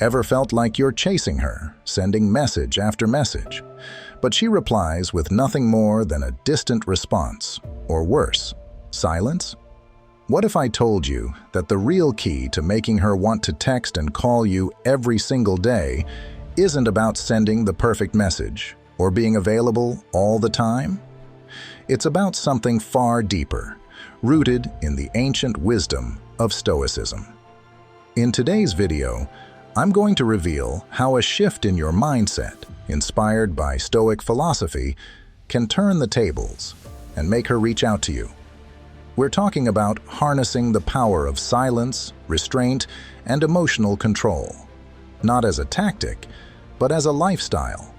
Ever felt like you're chasing her, sending message after message, but she replies with nothing more than a distant response, or worse, silence? What if I told you that the real key to making her want to text and call you every single day isn't about sending the perfect message or being available all the time? It's about something far deeper, rooted in the ancient wisdom of Stoicism. In today's video, I'm going to reveal how a shift in your mindset, inspired by Stoic philosophy, can turn the tables and make her reach out to you. We're talking about harnessing the power of silence, restraint, and emotional control, not as a tactic, but as a lifestyle.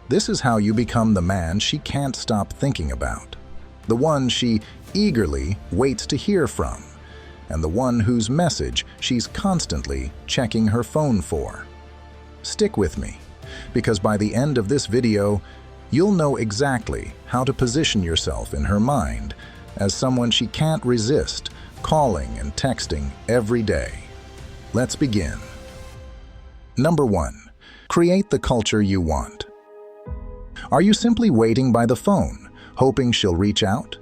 This is how you become the man she can't stop thinking about, the one she eagerly waits to hear from, and the one whose message she's constantly checking her phone for. Stick with me, because by the end of this video, you'll know exactly how to position yourself in her mind as someone she can't resist calling and texting every day. Let's begin. Number 1. Create the culture you want. Are you simply waiting by the phone, hoping she'll reach out?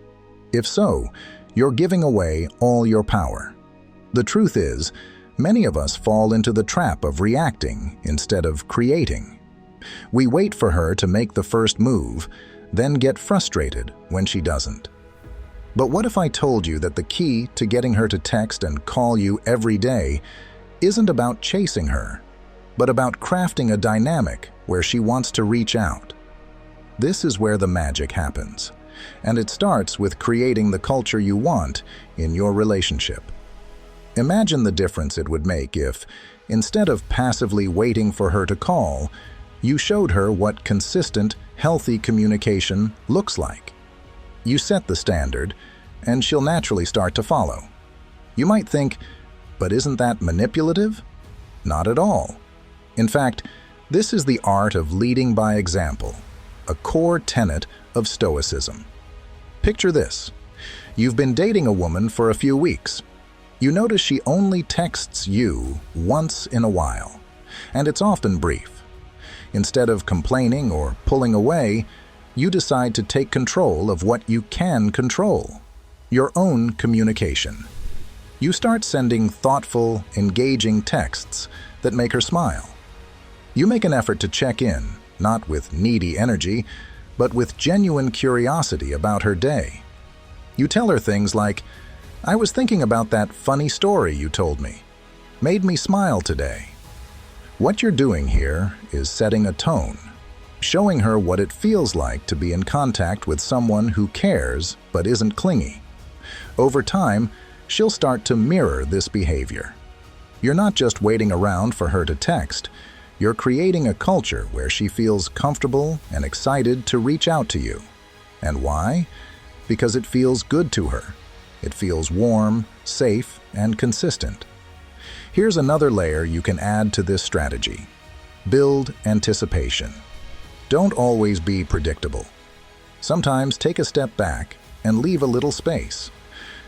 If so, you're giving away all your power. The truth is, many of us fall into the trap of reacting instead of creating. We wait for her to make the first move, then get frustrated when she doesn't. But what if I told you that the key to getting her to text and call you every day isn't about chasing her, but about crafting a dynamic where she wants to reach out? This is where the magic happens, and it starts with creating the culture you want in your relationship. Imagine the difference it would make if, instead of passively waiting for her to call, you showed her what consistent, healthy communication looks like. You set the standard, and she'll naturally start to follow. You might think, but isn't that manipulative? Not at all. In fact, this is the art of leading by example, a core tenet of Stoicism. Picture this. You've been dating a woman for a few weeks. You notice she only texts you once in a while, and it's often brief. Instead of complaining or pulling away, you decide to take control of what you can control, your own communication. You start sending thoughtful, engaging texts that make her smile. You make an effort to check in, not with needy energy, but with genuine curiosity about her day. You tell her things like, "I was thinking about that funny story you told me. Made me smile today." What you're doing here is setting a tone, showing her what it feels like to be in contact with someone who cares but isn't clingy. Over time, she'll start to mirror this behavior. You're not just waiting around for her to text. You're creating a culture where she feels comfortable and excited to reach out to you. And why? Because it feels good to her. It feels warm, safe, and consistent. Here's another layer you can add to this strategy. Build anticipation. Don't always be predictable. Sometimes take a step back and leave a little space.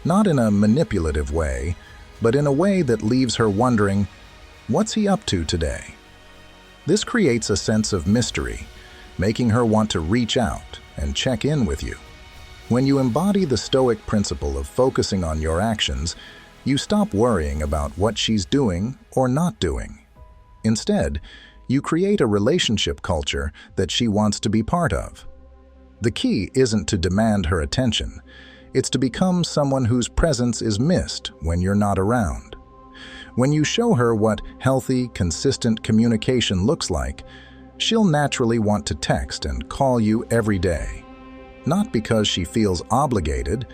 Not in a manipulative way, but in a way that leaves her wondering, what's he up to today? This creates a sense of mystery, making her want to reach out and check in with you. When you embody the Stoic principle of focusing on your actions, you stop worrying about what she's doing or not doing. Instead, you create a relationship culture that she wants to be part of. The key isn't to demand her attention. It's to become someone whose presence is missed when you're not around. When you show her what healthy, consistent communication looks like, she'll naturally want to text and call you every day. Not because she feels obligated,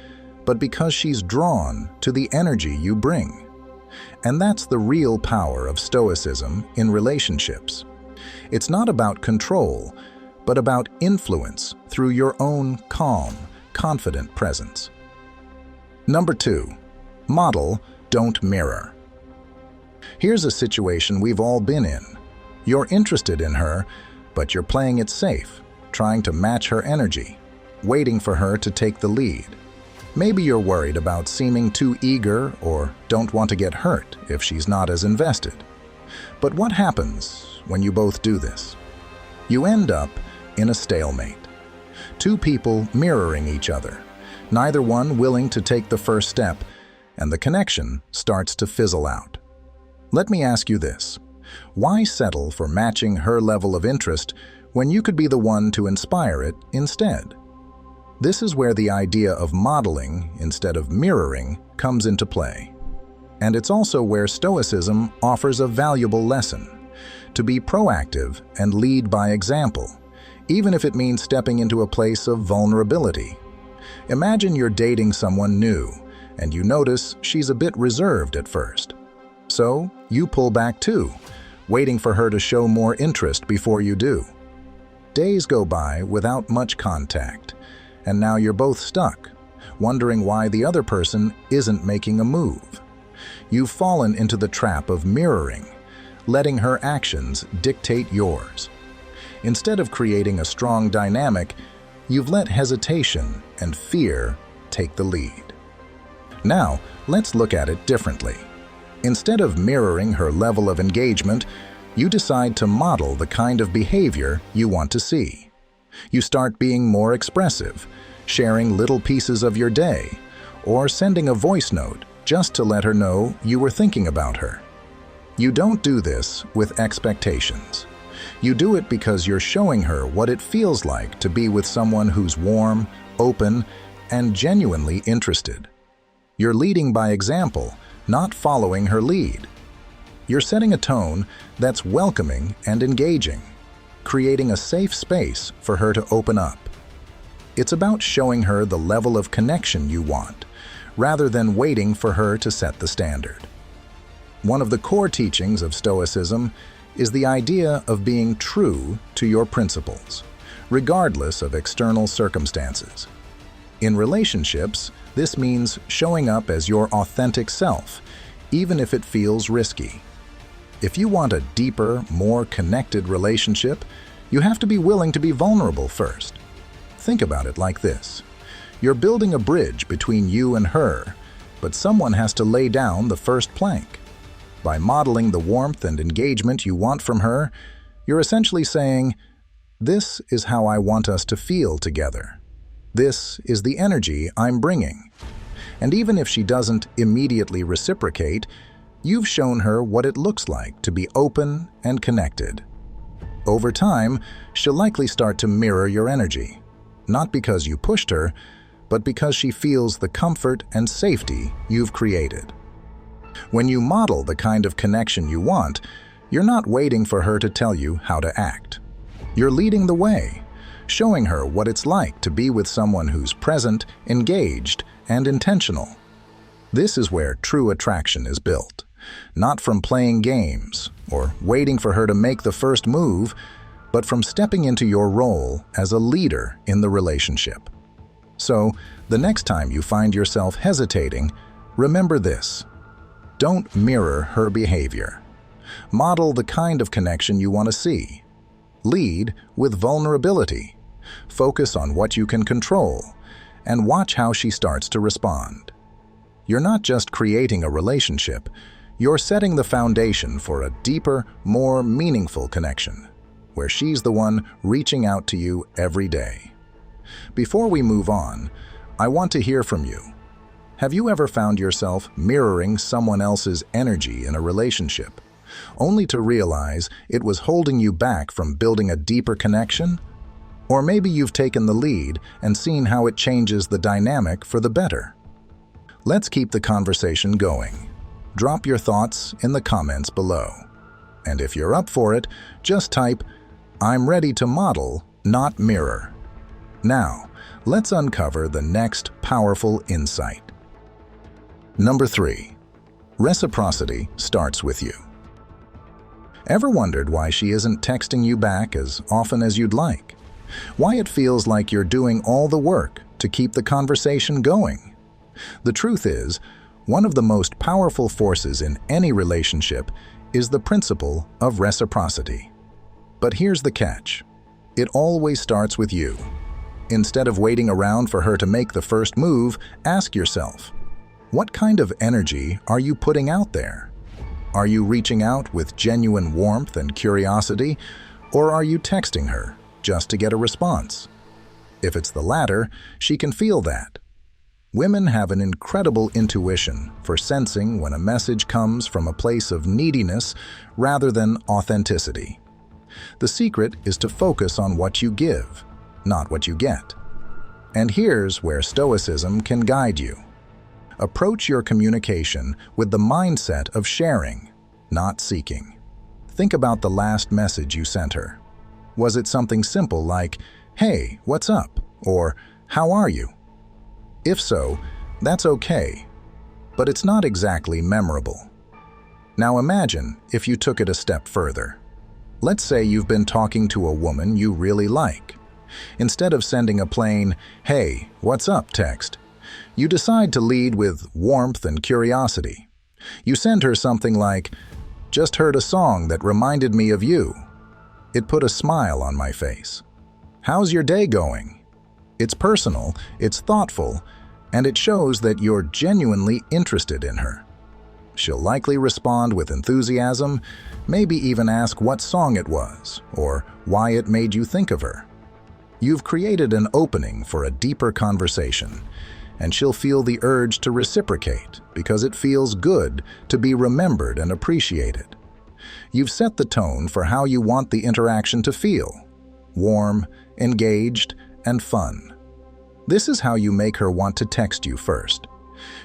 but because she's drawn to the energy you bring. And that's the real power of Stoicism in relationships. It's not about control, but about influence through your own calm, confident presence. Number 2. Model, don't mirror. Here's a situation we've all been in. You're interested in her, but you're playing it safe, trying to match her energy, waiting for her to take the lead. Maybe you're worried about seeming too eager or don't want to get hurt if she's not as invested. But what happens when you both do this? You end up in a stalemate. Two people mirroring each other, neither one willing to take the first step, and the connection starts to fizzle out. Let me ask you this. Why settle for matching her level of interest when you could be the one to inspire it instead? This is where the idea of modeling instead of mirroring comes into play. And it's also where Stoicism offers a valuable lesson: to be proactive and lead by example, even if it means stepping into a place of vulnerability. Imagine you're dating someone new, and you notice she's a bit reserved at first. So you pull back too, waiting for her to show more interest before you do. Days go by without much contact, and now you're both stuck, wondering why the other person isn't making a move. You've fallen into the trap of mirroring, letting her actions dictate yours. Instead of creating a strong dynamic, you've let hesitation and fear take the lead. Now, let's look at it differently. Instead of mirroring her level of engagement, you decide to model the kind of behavior you want to see. You start being more expressive, sharing little pieces of your day, or sending a voice note just to let her know you were thinking about her. You don't do this with expectations. You do it because you're showing her what it feels like to be with someone who's warm, open, and genuinely interested. You're leading by example, not following her lead. You're setting a tone that's welcoming and engaging, creating a safe space for her to open up. It's about showing her the level of connection you want, rather than waiting for her to set the standard. One of the core teachings of Stoicism is the idea of being true to your principles, regardless of external circumstances. In relationships, this means showing up as your authentic self, even if it feels risky. If you want a deeper, more connected relationship, you have to be willing to be vulnerable first. Think about it like this. You're building a bridge between you and her, but someone has to lay down the first plank. By modeling the warmth and engagement you want from her, you're essentially saying, "This is how I want us to feel together. This is the energy I'm bringing." And even if she doesn't immediately reciprocate, you've shown her what it looks like to be open and connected. Over time, she'll likely start to mirror your energy, not because you pushed her, but because she feels the comfort and safety you've created. When you model the kind of connection you want, you're not waiting for her to tell you how to act. You're leading the way, showing her what it's like to be with someone who's present, engaged, and intentional. This is where true attraction is built, not from playing games or waiting for her to make the first move, but from stepping into your role as a leader in the relationship. So, the next time you find yourself hesitating, remember this. Don't mirror her behavior. Model the kind of connection you want to see. Lead with vulnerability. Focus on what you can control, and watch how she starts to respond. You're not just creating a relationship, you're setting the foundation for a deeper, more meaningful connection, where she's the one reaching out to you every day. Before we move on, I want to hear from you. Have you ever found yourself mirroring someone else's energy in a relationship, only to realize it was holding you back from building a deeper connection? Or maybe you've taken the lead and seen how it changes the dynamic for the better. Let's keep the conversation going. Drop your thoughts in the comments below. And if you're up for it, just type, "I'm ready to model, not mirror." Now, let's uncover the next powerful insight. Number 3. Reciprocity starts with you. Ever wondered why she isn't texting you back as often as you'd like? Why it feels like you're doing all the work to keep the conversation going? The truth is, one of the most powerful forces in any relationship is the principle of reciprocity. But here's the catch. It always starts with you. Instead of waiting around for her to make the first move, ask yourself, what kind of energy are you putting out there? Are you reaching out with genuine warmth and curiosity, or are you texting her just to get a response? If it's the latter, she can feel that. Women have an incredible intuition for sensing when a message comes from a place of neediness rather than authenticity. The secret is to focus on what you give, not what you get. And here's where Stoicism can guide you. Approach your communication with the mindset of sharing, not seeking. Think about the last message you sent her. Was it something simple like, "Hey, what's up?" or "How are you?" If so, that's okay, but it's not exactly memorable. Now imagine if you took it a step further. Let's say you've been talking to a woman you really like. Instead of sending a plain, "Hey, what's up?" text, you decide to lead with warmth and curiosity. You send her something like, "Just heard a song that reminded me of you. It put a smile on my face. How's your day going?" It's personal, it's thoughtful, and it shows that you're genuinely interested in her. She'll likely respond with enthusiasm, maybe even ask what song it was or why it made you think of her. You've created an opening for a deeper conversation, and she'll feel the urge to reciprocate because it feels good to be remembered and appreciated. You've set the tone for how you want the interaction to feel: warm, engaged, and fun. This is how you make her want to text you first.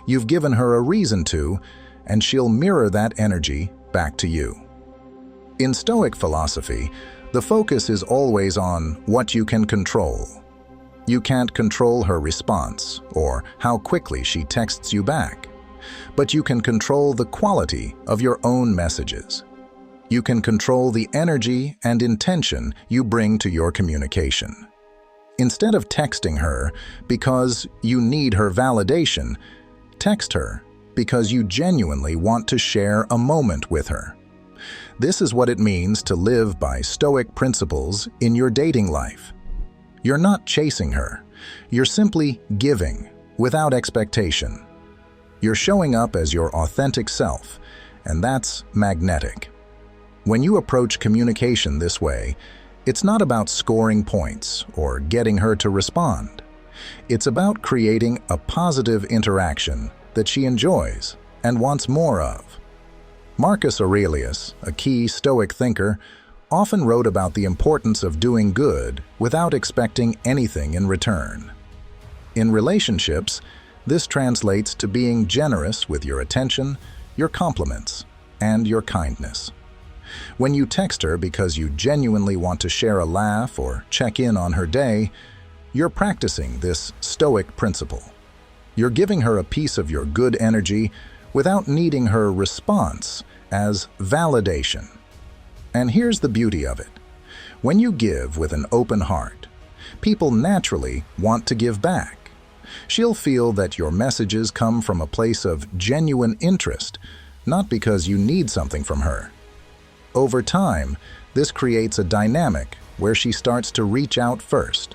You've given her a reason to, and she'll mirror that energy back to you. In Stoic philosophy, the focus is always on what you can control. You can't control her response or how quickly she texts you back, but you can control the quality of your own messages. You can control the energy and intention you bring to your communication. Instead of texting her because you need her validation, text her because you genuinely want to share a moment with her. This is what it means to live by Stoic principles in your dating life. You're not chasing her. You're simply giving without expectation. You're showing up as your authentic self, and that's magnetic. When you approach communication this way, it's not about scoring points or getting her to respond. It's about creating a positive interaction that she enjoys and wants more of. Marcus Aurelius, a key Stoic thinker, often wrote about the importance of doing good without expecting anything in return. In relationships, this translates to being generous with your attention, your compliments, and your kindness. When you text her because you genuinely want to share a laugh or check in on her day, you're practicing this Stoic principle. You're giving her a piece of your good energy without needing her response as validation. And here's the beauty of it. When you give with an open heart, people naturally want to give back. She'll feel that your messages come from a place of genuine interest, not because you need something from her. Over time, this creates a dynamic where she starts to reach out first,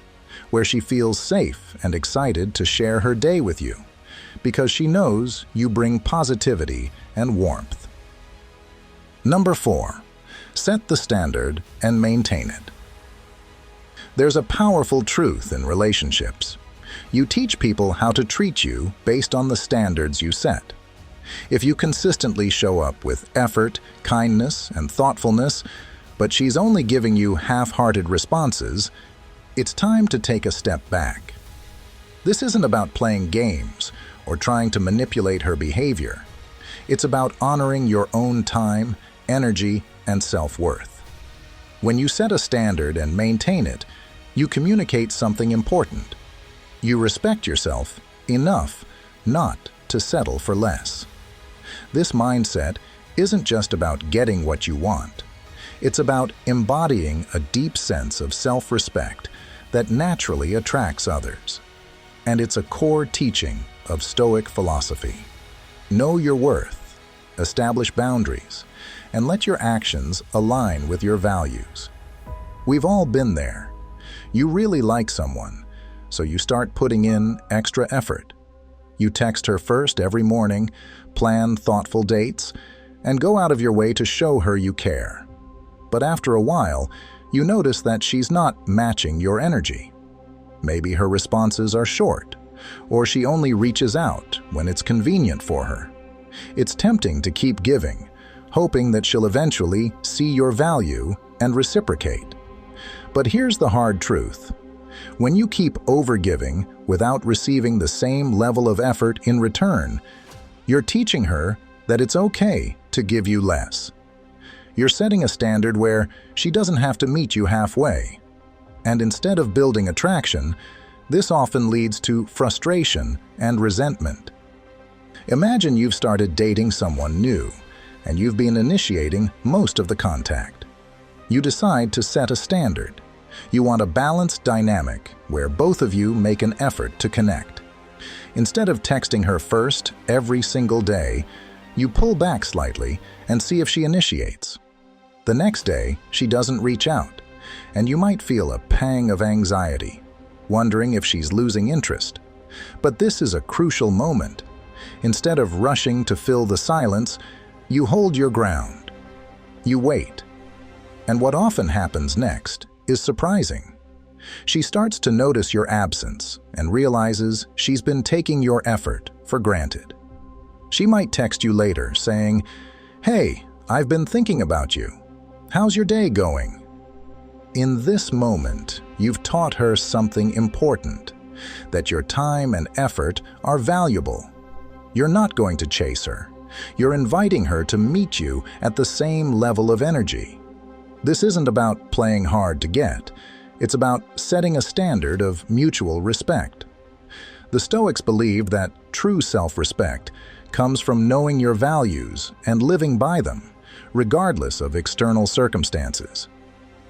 where she feels safe and excited to share her day with you, because she knows you bring positivity and warmth. Number 4. Set the standard and maintain it. There's a powerful truth in relationships. You teach people how to treat you based on the standards you set. If you consistently show up with effort, kindness, and thoughtfulness, but she's only giving you half-hearted responses, it's time to take a step back. This isn't about playing games or trying to manipulate her behavior. It's about honoring your own time, energy, and self-worth. When you set a standard and maintain it, you communicate something important. You respect yourself enough not to settle for less. This mindset isn't just about getting what you want. It's about embodying a deep sense of self-respect that naturally attracts others. And it's a core teaching of Stoic philosophy. Know your worth, establish boundaries, and let your actions align with your values. We've all been there. You really like someone, so you start putting in extra effort. You text her first every morning, plan thoughtful dates, and go out of your way to show her you care. But after a while, you notice that she's not matching your energy. Maybe her responses are short, or she only reaches out when it's convenient for her. It's tempting to keep giving, hoping that she'll eventually see your value and reciprocate. But here's the hard truth. When you keep overgiving without receiving the same level of effort in return, you're teaching her that it's okay to give you less. You're setting a standard where she doesn't have to meet you halfway. And instead of building attraction, this often leads to frustration and resentment. Imagine you've started dating someone new, and you've been initiating most of the contact. You decide to set a standard. You want a balanced dynamic where both of you make an effort to connect. Instead of texting her first every single day, you pull back slightly and see if she initiates. The next day, she doesn't reach out, and you might feel a pang of anxiety, wondering if she's losing interest. But this is a crucial moment. Instead of rushing to fill the silence, you hold your ground. You wait. And what often happens next is surprising. She starts to notice your absence and realizes she's been taking your effort for granted. She might text you later saying, "Hey, I've been thinking about you. How's your day going?" In this moment, you've taught her something important, that your time and effort are valuable. You're not going to chase her. You're inviting her to meet you at the same level of energy. This isn't about playing hard to get. It's about setting a standard of mutual respect. The Stoics believed that true self-respect comes from knowing your values and living by them, regardless of external circumstances.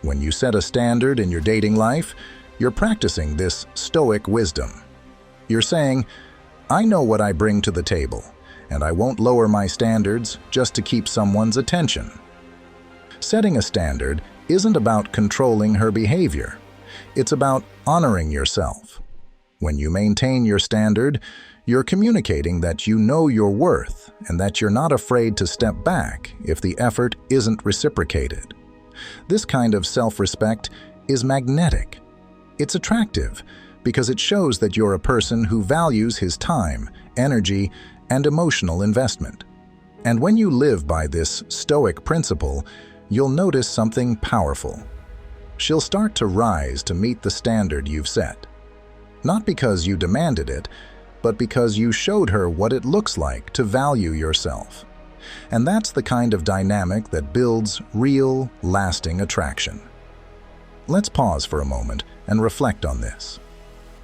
When you set a standard in your dating life, you're practicing this Stoic wisdom. You're saying, "I know what I bring to the table, and I won't lower my standards just to keep someone's attention." Setting a standard isn't about controlling her behavior. It's about honoring yourself. When you maintain your standard, you're communicating that you know your worth and that you're not afraid to step back if the effort isn't reciprocated. This kind of self-respect is magnetic. It's attractive because it shows that you're a person who values his time, energy, and emotional investment. And when you live by this Stoic principle, you'll notice something powerful. She'll start to rise to meet the standard you've set. Not because you demanded it, but because you showed her what it looks like to value yourself. And that's the kind of dynamic that builds real, lasting attraction. Let's pause for a moment and reflect on this.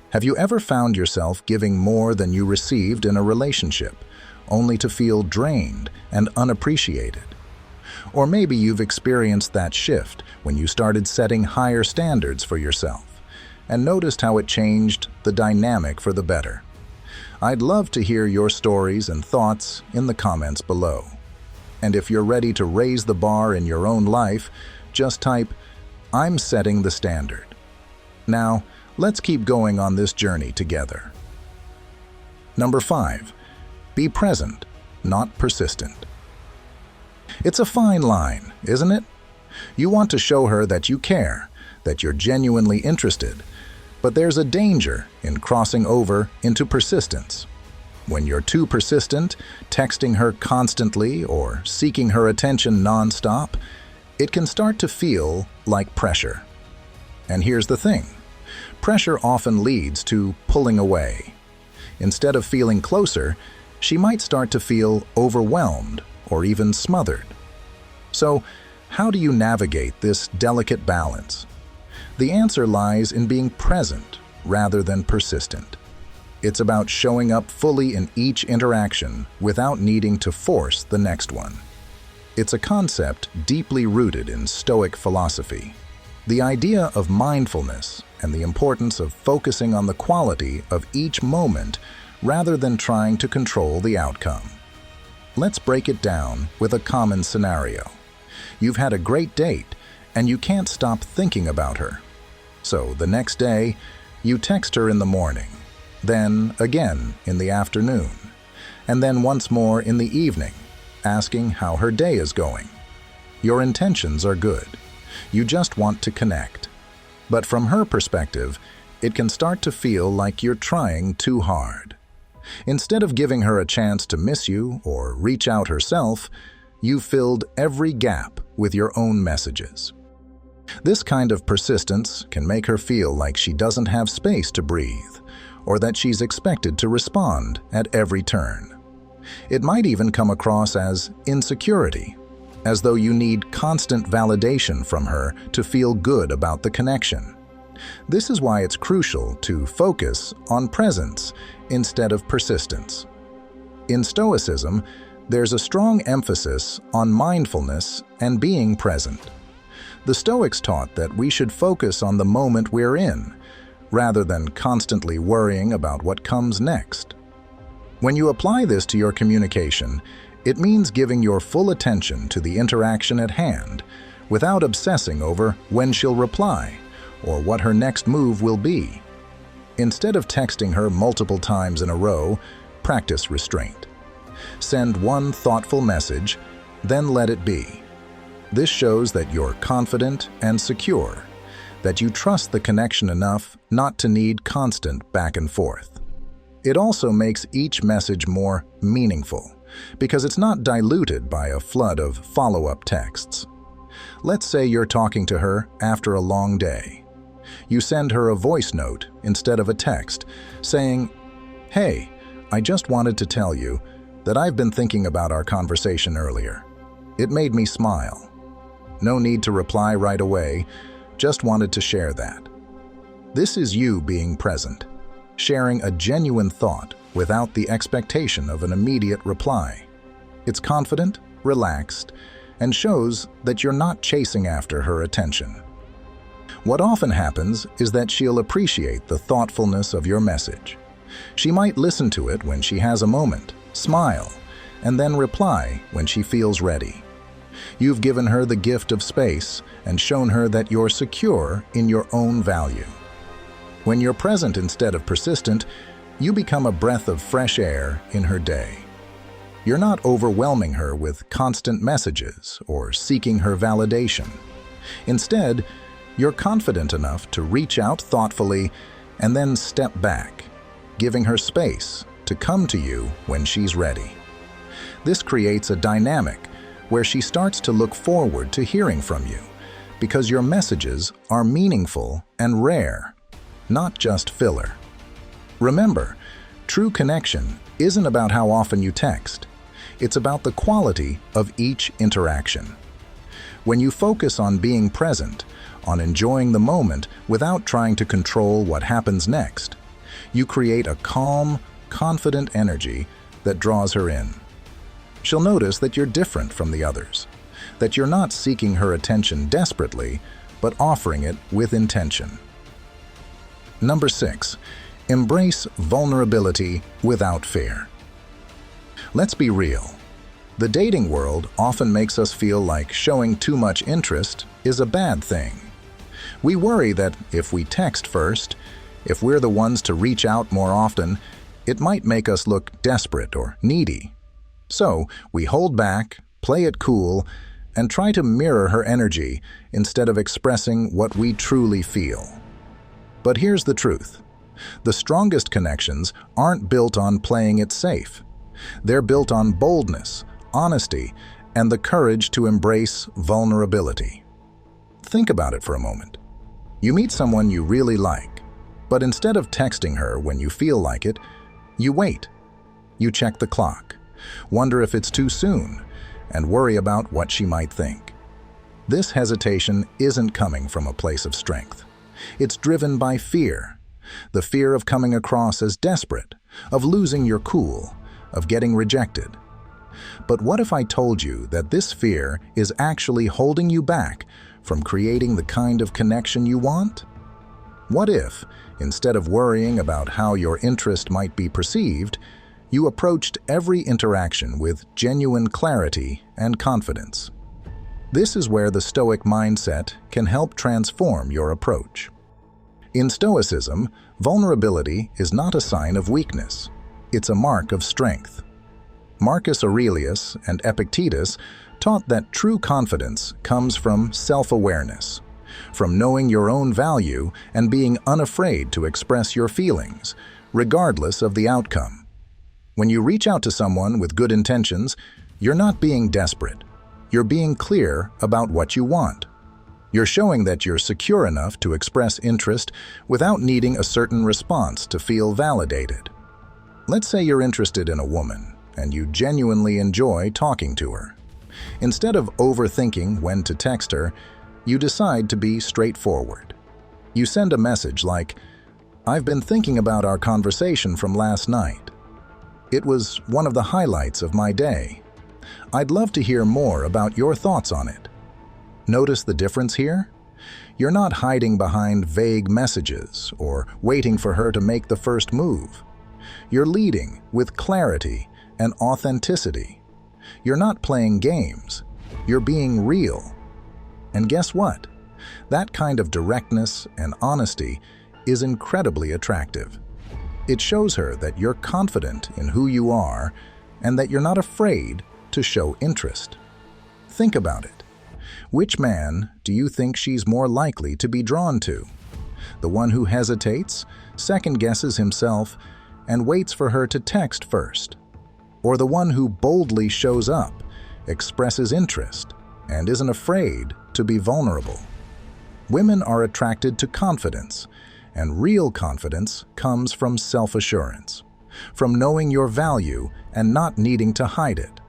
Have you ever found yourself giving more than you received in a relationship, only to feel drained and unappreciated? Or maybe you've experienced that shift when you started setting higher standards for yourself and noticed how it changed the dynamic for the better. I'd love to hear your stories and thoughts in the comments below. And if you're ready to raise the bar in your own life, just type, "I'm setting the standard." Now, let's keep going on this journey together. Number 5, be present, not persistent. It's a fine line, isn't it? You want to show her that you care, that you're genuinely interested, but there's a danger in crossing over into persistence. When you're too persistent, texting her constantly or seeking her attention nonstop, it can start to feel like pressure. And here's the thing. Pressure often leads to pulling away. Instead of feeling closer, she might start to feel overwhelmed or even smothered. So, how do you navigate this delicate balance? The answer lies in being present rather than persistent. It's about showing up fully in each interaction without needing to force the next one. It's a concept deeply rooted in Stoic philosophy. The idea of mindfulness and the importance of focusing on the quality of each moment rather than trying to control the outcome. Let's break it down with a common scenario. You've had a great date and you can't stop thinking about her. So the next day, you text her in the morning, then again in the afternoon, and then once more in the evening. asking how her day is going. Your intentions are good. You just want to connect. But from her perspective, it can start to feel like you're trying too hard. Instead of giving her a chance to miss you or reach out herself, you've filled every gap with your own messages. This kind of persistence can make her feel like she doesn't have space to breathe, or that she's expected to respond at every turn. It might even come across as insecurity, as though you need constant validation from her to feel good about the connection. This is why it's crucial to focus on presence instead of persistence. In Stoicism, there's a strong emphasis on mindfulness and being present. The Stoics taught that we should focus on the moment we're in, rather than constantly worrying about what comes next. When you apply this to your communication, it means giving your full attention to the interaction at hand, without obsessing over when she'll reply or what her next move will be. Instead of texting her multiple times in a row, practice restraint. Send one thoughtful message, then let it be. This shows that you're confident and secure, that you trust the connection enough not to need constant back and forth. It also makes each message more meaningful, because it's not diluted by a flood of follow-up texts. Let's say you're talking to her after a long day. You send her a voice note instead of a text, saying, "Hey, I just wanted to tell you that I've been thinking about our conversation earlier. It made me smile. No need to reply right away, just wanted to share that." This is you being present, sharing a genuine thought without the expectation of an immediate reply. It's confident, relaxed, and shows that you're not chasing after her attention. What often happens is that she'll appreciate the thoughtfulness of your message. She might listen to it when she has a moment, smile, and then reply when she feels ready. You've given her the gift of space and shown her that you're secure in your own value. When you're present instead of persistent, you become a breath of fresh air in her day. You're not overwhelming her with constant messages or seeking her validation. Instead, you're confident enough to reach out thoughtfully and then step back, giving her space to come to you when she's ready. This creates a dynamic where she starts to look forward to hearing from you, because your messages are meaningful and rare, not just filler. Remember, true connection isn't about how often you text. It's about the quality of each interaction. When you focus on being present, on enjoying the moment without trying to control what happens next, you create a calm, confident energy that draws her in. She'll notice that you're different from the others, that you're not seeking her attention desperately, but offering it with intention. Number 6, embrace vulnerability without fear. Let's be real. The dating world often makes us feel like showing too much interest is a bad thing. We worry that if we text first, if we're the ones to reach out more often, it might make us look desperate or needy. So we hold back, play it cool, and try to mirror her energy instead of expressing what we truly feel. But here's the truth. The strongest connections aren't built on playing it safe. They're built on boldness, honesty, and the courage to embrace vulnerability. Think about it for a moment. You meet someone you really like, but instead of texting her when you feel like it, you wait. You check the clock, wonder if it's too soon, and worry about what she might think. This hesitation isn't coming from a place of strength. It's driven by fear. The fear of coming across as desperate, of losing your cool, of getting rejected. But what if I told you that this fear is actually holding you back from creating the kind of connection you want? What if, instead of worrying about how your interest might be perceived, you approached every interaction with genuine clarity and confidence? This is where the Stoic mindset can help transform your approach. In Stoicism, vulnerability is not a sign of weakness. It's a mark of strength. Marcus Aurelius and Epictetus taught that true confidence comes from self-awareness, from knowing your own value and being unafraid to express your feelings, regardless of the outcome. When you reach out to someone with good intentions, you're not being desperate. You're being clear about what you want. You're showing that you're secure enough to express interest without needing a certain response to feel validated. Let's say you're interested in a woman, and you genuinely enjoy talking to her. Instead of overthinking when to text her, you decide to be straightforward. You send a message like, "I've been thinking about our conversation from last night. It was one of the highlights of my day. I'd love to hear more about your thoughts on it." Notice the difference here? You're not hiding behind vague messages or waiting for her to make the first move. You're leading with clarity and authenticity. You're not playing games. You're being real. And guess what? That kind of directness and honesty is incredibly attractive. It shows her that you're confident in who you are and that you're not afraid to show interest. Think about it. Which man do you think she's more likely to be drawn to? The one who hesitates, second-guesses himself, and waits for her to text first? Or the one who boldly shows up, expresses interest, and isn't afraid to be vulnerable? Women are attracted to confidence, and real confidence comes from self-assurance, from knowing your value and not needing to hide it.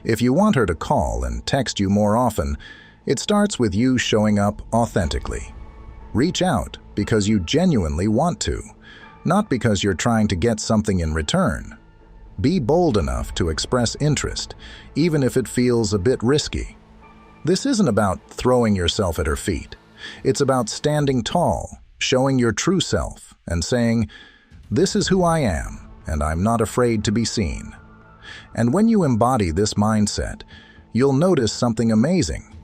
If you want her to call and text you more often, it starts with you showing up authentically. Reach out because you genuinely want to, not because you're trying to get something in return. Be bold enough to express interest, even if it feels a bit risky. This isn't about throwing yourself at her feet. It's about standing tall, showing your true self, and saying, "This is who I am, and I'm not afraid to be seen." And when you embody this mindset, you'll notice something amazing.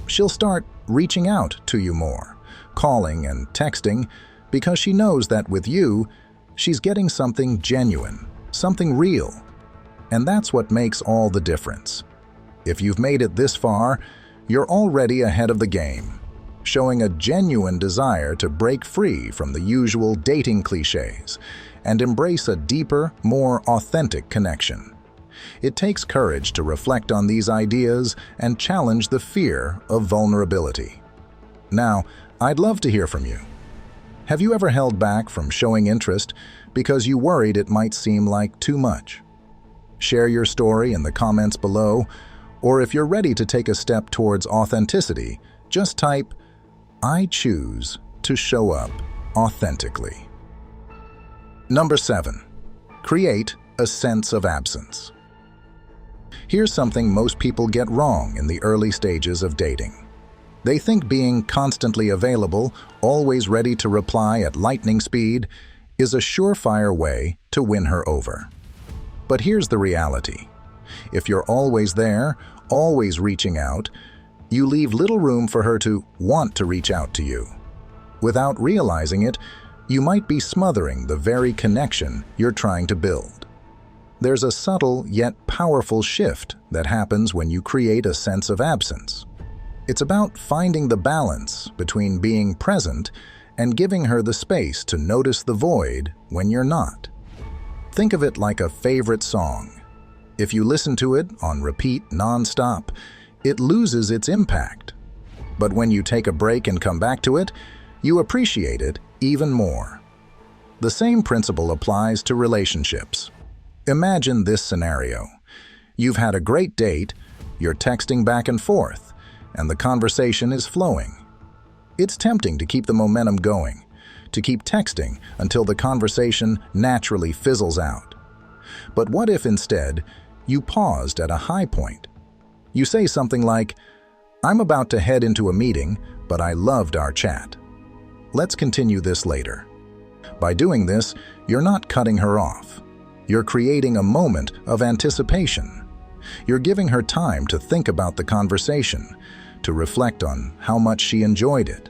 She'll start reaching out to you more, calling and texting, because she knows that with you, she's getting something genuine, something real. And that's what makes all the difference. If you've made it this far, you're already ahead of the game, showing a genuine desire to break free from the usual dating cliches and embrace a deeper, more authentic connection. It takes courage to reflect on these ideas and challenge the fear of vulnerability. Now, I'd love to hear from you. Have you ever held back from showing interest because you worried it might seem like too much? Share your story in the comments below, or if you're ready to take a step towards authenticity, just type, "I choose to show up authentically." Number 7. Create a sense of absence. Here's something most people get wrong in the early stages of dating. They think being constantly available, always ready to reply at lightning speed, is a surefire way to win her over. But here's the reality. If you're always there, always reaching out, you leave little room for her to want to reach out to you. Without realizing it, you might be smothering the very connection you're trying to build. There's a subtle yet powerful shift that happens when you create a sense of absence. It's about finding the balance between being present and giving her the space to notice the void when you're not. Think of it like a favorite song. If you listen to it on repeat non-stop, it loses its impact. But when you take a break and come back to it, you appreciate it even more. The same principle applies to relationships. Imagine this scenario. You've had a great date, you're texting back and forth, and the conversation is flowing. It's tempting to keep the momentum going, to keep texting until the conversation naturally fizzles out. But what if instead you paused at a high point? You say something like, "I'm about to head into a meeting, but I loved our chat. Let's continue this later." By doing this, you're not cutting her off. You're creating a moment of anticipation. You're giving her time to think about the conversation, to reflect on how much she enjoyed it,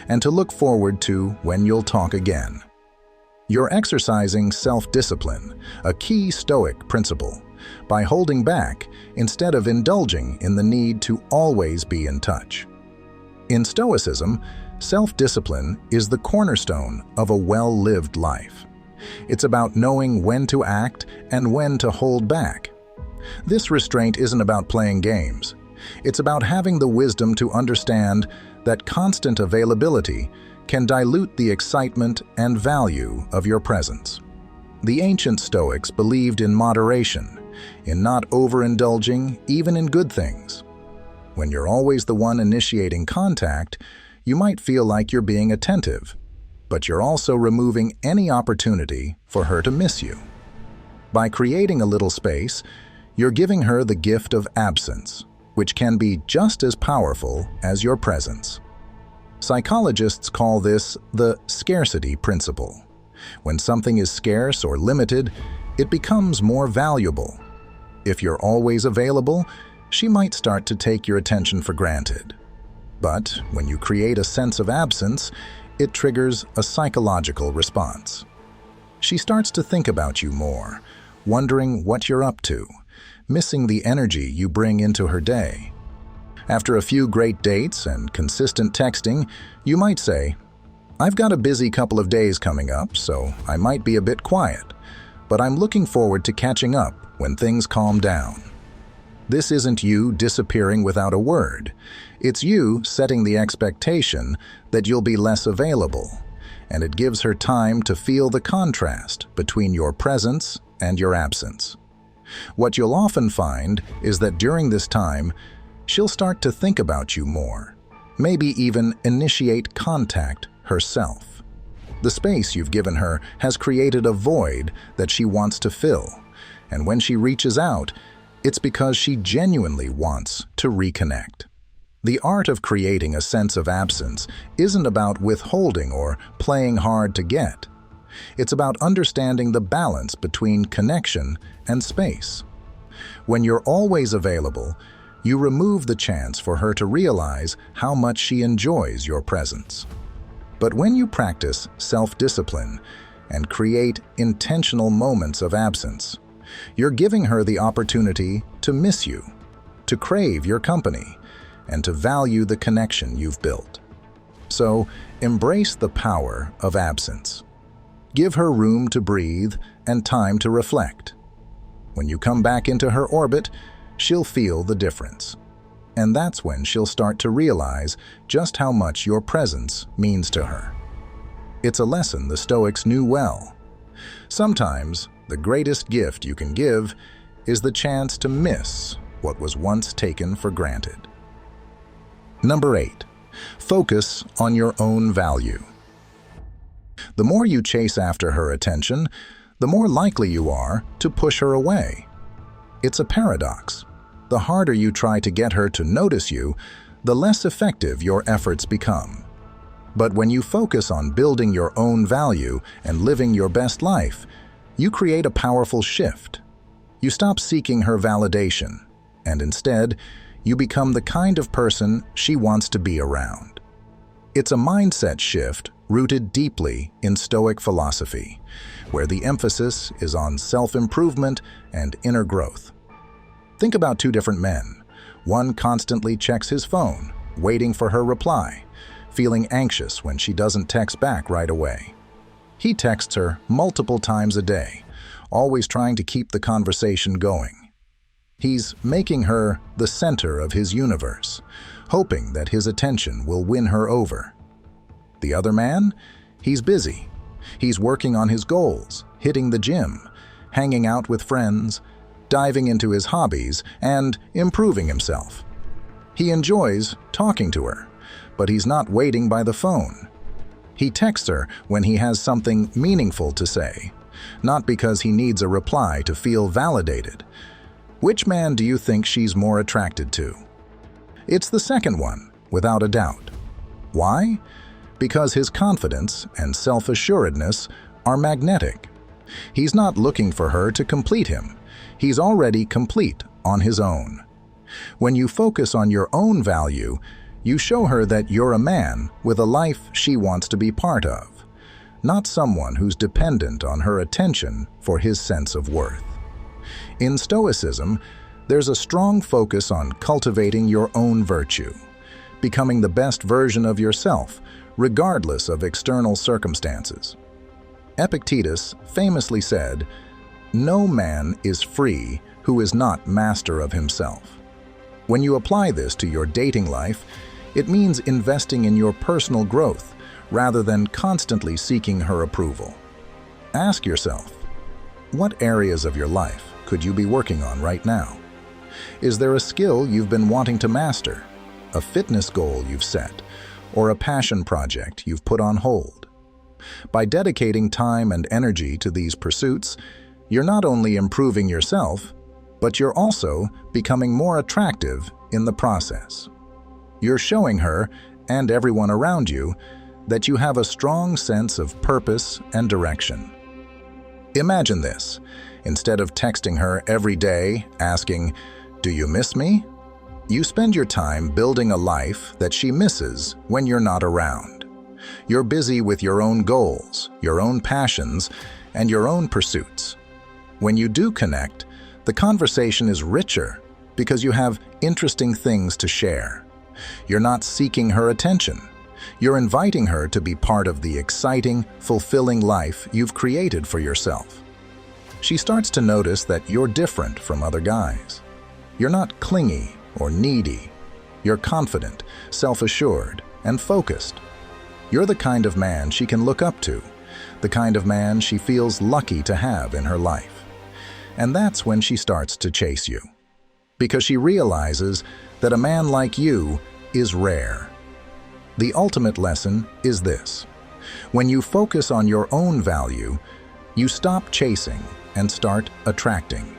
and to look forward to when you'll talk again. You're exercising self-discipline, a key Stoic principle, by holding back instead of indulging in the need to always be in touch. In Stoicism, self-discipline is the cornerstone of a well-lived life. It's about knowing when to act and when to hold back. This restraint isn't about playing games. It's about having the wisdom to understand that constant availability can dilute the excitement and value of your presence. The ancient Stoics believed in moderation, in not overindulging even in good things. When you're always the one initiating contact, you might feel like you're being attentive, but you're also removing any opportunity for her to miss you. By creating a little space, you're giving her the gift of absence, which can be just as powerful as your presence. Psychologists call this the scarcity principle. When something is scarce or limited, it becomes more valuable. If you're always available, she might start to take your attention for granted. But when you create a sense of absence, it triggers a psychological response. She starts to think about you more, wondering what you're up to, missing the energy you bring into her day. After a few great dates and consistent texting, you might say, "I've got a busy couple of days coming up, so I might be a bit quiet, but I'm looking forward to catching up when things calm down." This isn't you disappearing without a word. It's you setting the expectation that you'll be less available, and it gives her time to feel the contrast between your presence and your absence. What you'll often find is that during this time, she'll start to think about you more, maybe even initiate contact herself. The space you've given her has created a void that she wants to fill, and when she reaches out, it's because she genuinely wants to reconnect. The art of creating a sense of absence isn't about withholding or playing hard to get. It's about understanding the balance between connection and space. When you're always available, you remove the chance for her to realize how much she enjoys your presence. But when you practice self-discipline and create intentional moments of absence, you're giving her the opportunity to miss you, to crave your company, and to value the connection you've built. So, embrace the power of absence. Give her room to breathe and time to reflect. When you come back into her orbit, she'll feel the difference. And that's when she'll start to realize just how much your presence means to her. It's a lesson the Stoics knew well. Sometimes, the greatest gift you can give is the chance to miss what was once taken for granted. Number 8. Focus on your own value. The more you chase after her attention, the more likely you are to push her away. It's a paradox. The harder you try to get her to notice you, the less effective your efforts become. But when you focus on building your own value and living your best life, you create a powerful shift. You stop seeking her validation, and instead, you become the kind of person she wants to be around. It's a mindset shift rooted deeply in Stoic philosophy, where the emphasis is on self-improvement and inner growth. Think about two different men. One constantly checks his phone, waiting for her reply, feeling anxious when she doesn't text back right away. He texts her multiple times a day, always trying to keep the conversation going. He's making her the center of his universe, hoping that his attention will win her over. The other man? He's busy. He's working on his goals, hitting the gym, hanging out with friends, diving into his hobbies, and improving himself. He enjoys talking to her, but he's not waiting by the phone. He texts her when he has something meaningful to say, not because he needs a reply to feel validated. Which man do you think she's more attracted to? It's the second one, without a doubt. Why? Because his confidence and self-assuredness are magnetic. He's not looking for her to complete him. He's already complete on his own. When you focus on your own value, you show her that you're a man with a life she wants to be part of, not someone who's dependent on her attention for his sense of worth. In Stoicism, there's a strong focus on cultivating your own virtue, becoming the best version of yourself, regardless of external circumstances. Epictetus famously said, "No man is free who is not master of himself." When you apply this to your dating life, it means investing in your personal growth rather than constantly seeking her approval. Ask yourself, what areas of your life could you be working on right now? Is there a skill you've been wanting to master, a fitness goal you've set, or a passion project you've put on hold? By dedicating time and energy to these pursuits, you're not only improving yourself, but you're also becoming more attractive in the process. You're showing her, and everyone around you, that you have a strong sense of purpose and direction. Imagine this. Instead of texting her every day asking, "Do you miss me?" you spend your time building a life that she misses when you're not around. You're busy with your own goals, your own passions, and your own pursuits. When you do connect, the conversation is richer because you have interesting things to share. You're not seeking her attention. You're inviting her to be part of the exciting, fulfilling life you've created for yourself. She starts to notice that you're different from other guys. You're not clingy or needy. You're confident, self-assured, and focused. You're the kind of man she can look up to, the kind of man she feels lucky to have in her life. And that's when she starts to chase you, because she realizes that a man like you is rare. The ultimate lesson is this: when you focus on your own value, you stop chasing and start attracting.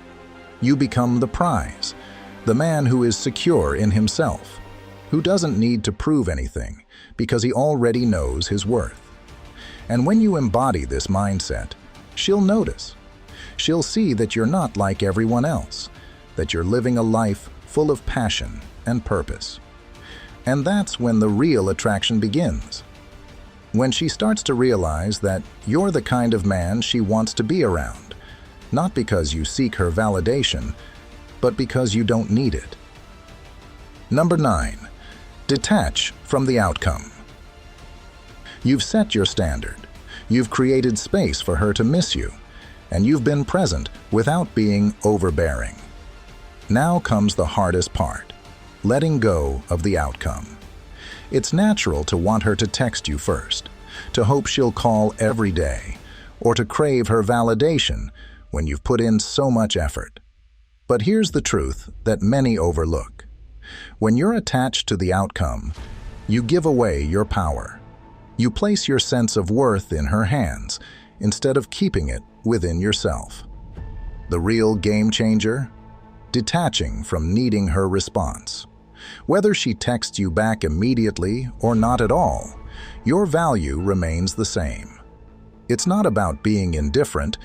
You become the prize, the man who is secure in himself, who doesn't need to prove anything because he already knows his worth. And when you embody this mindset, she'll notice. She'll see that you're not like everyone else, that you're living a life full of passion and purpose. And that's when the real attraction begins. When she starts to realize that you're the kind of man she wants to be around, not because you seek her validation, but because you don't need it. Number 9. Detach from the outcome. You've set your standard. You've created space for her to miss you, and you've been present without being overbearing. Now comes the hardest part: letting go of the outcome. It's natural to want her to text you first, to hope she'll call every day, or to crave her validation when you've put in so much effort. But here's the truth that many overlook. When you're attached to the outcome, you give away your power. You place your sense of worth in her hands instead of keeping it within yourself. The real game changer? Detaching from needing her response. Whether she texts you back immediately or not at all, your value remains the same. It's not about being indifferent,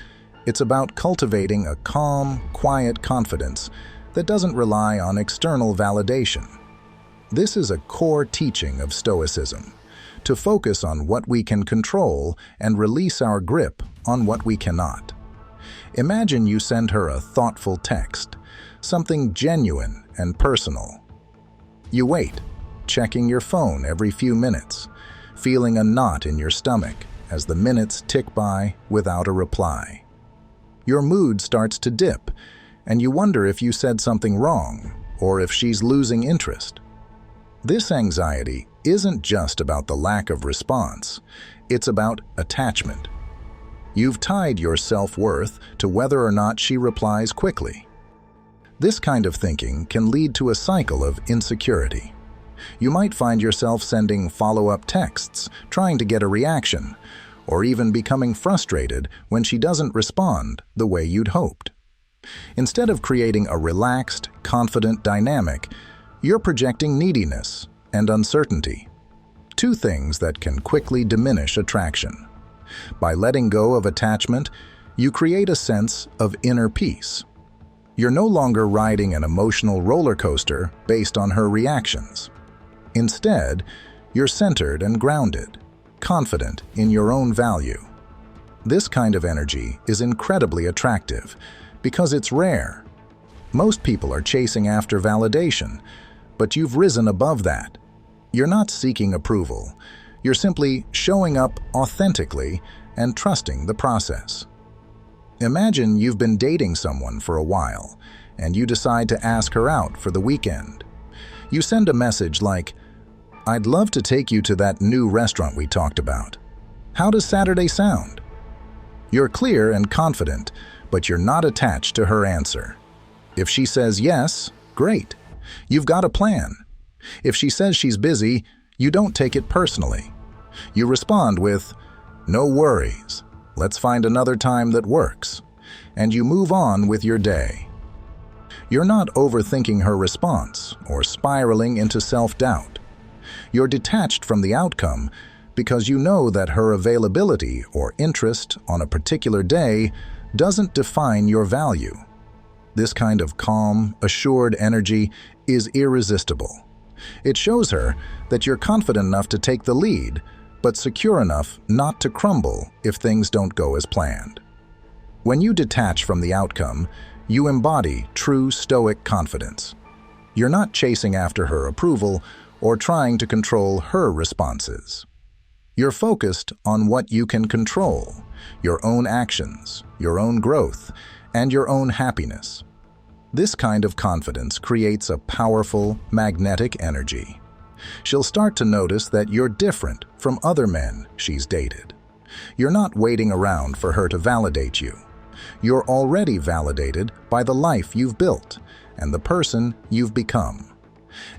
it's about cultivating a calm, quiet confidence that doesn't rely on external validation. This is a core teaching of Stoicism, to focus on what we can control and release our grip on what we cannot. Imagine you send her a thoughtful text, something genuine and personal. You wait, checking your phone every few minutes, feeling a knot in your stomach as the minutes tick by without a reply. Your mood starts to dip, and you wonder if you said something wrong or if she's losing interest. This anxiety isn't just about the lack of response, it's about attachment. You've tied your self-worth to whether or not she replies quickly. This kind of thinking can lead to a cycle of insecurity. You might find yourself sending follow-up texts, trying to get a reaction, or even becoming frustrated when she doesn't respond the way you'd hoped. Instead of creating a relaxed, confident dynamic, you're projecting neediness and uncertainty, two things that can quickly diminish attraction. By letting go of attachment, you create a sense of inner peace. You're no longer riding an emotional roller coaster based on her reactions. Instead, you're centered and grounded, confident in your own value. This kind of energy is incredibly attractive because it's rare Most people are chasing after validation, but you've risen above that. You're not seeking approval. You're simply showing up authentically and trusting the process. Imagine you've been dating someone for a while, and you decide to ask her out for the weekend. You send a message like, "I'd love to take you to that new restaurant we talked about. How does Saturday sound?" You're clear and confident, but you're not attached to her answer. If she says yes, great. You've got a plan. If she says she's busy, you don't take it personally. You respond with, "No worries. Let's find another time that works." And you move on with your day. You're not overthinking her response or spiraling into self-doubt. You're detached from the outcome because you know that her availability or interest on a particular day doesn't define your value. This kind of calm, assured energy is irresistible. It shows her that you're confident enough to take the lead, but secure enough not to crumble if things don't go as planned. When you detach from the outcome, you embody true Stoic confidence. You're not chasing after her approval or trying to control her responses. You're focused on what you can control, your own actions, your own growth, and your own happiness. This kind of confidence creates a powerful, magnetic energy. She'll start to notice that you're different from other men she's dated. You're not waiting around for her to validate you. You're already validated by the life you've built and the person you've become.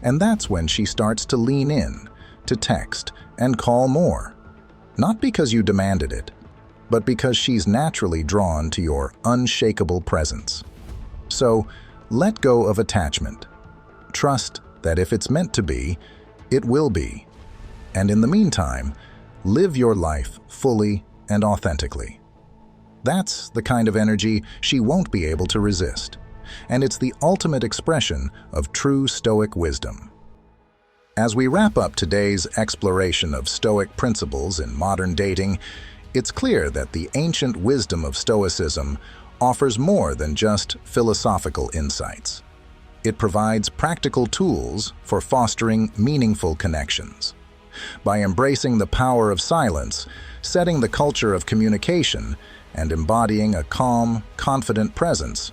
And that's when she starts to lean in, to text and call more. Not because you demanded it, but because she's naturally drawn to your unshakable presence. So, let go of attachment. Trust that if it's meant to be, it will be. And in the meantime, live your life fully and authentically. That's the kind of energy she won't be able to resist. And it's the ultimate expression of true Stoic wisdom. As we wrap up today's exploration of Stoic principles in modern dating, it's clear that the ancient wisdom of Stoicism offers more than just philosophical insights. It provides practical tools for fostering meaningful connections. By embracing the power of silence, setting the culture of communication, and embodying a calm, confident presence,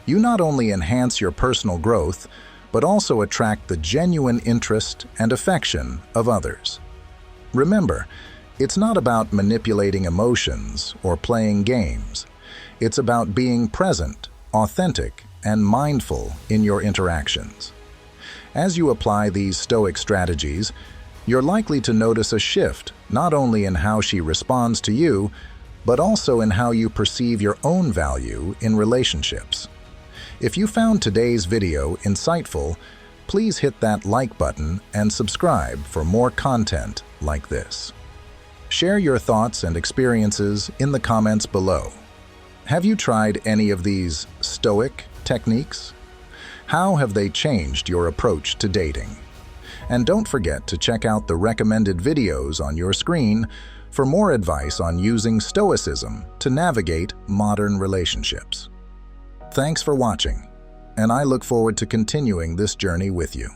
you not only enhance your personal growth, but also attract the genuine interest and affection of others. Remember, it's not about manipulating emotions or playing games. It's about being present, authentic, and mindful in your interactions. As you apply these Stoic strategies, you're likely to notice a shift not only in how she responds to you, but also in how you perceive your own value in relationships. If you found today's video insightful, please hit that like button and subscribe for more content like this. Share your thoughts and experiences in the comments below. Have you tried any of these Stoic techniques? How have they changed your approach to dating? And don't forget to check out the recommended videos on your screen for more advice on using Stoicism to navigate modern relationships. Thanks for watching, and I look forward to continuing this journey with you.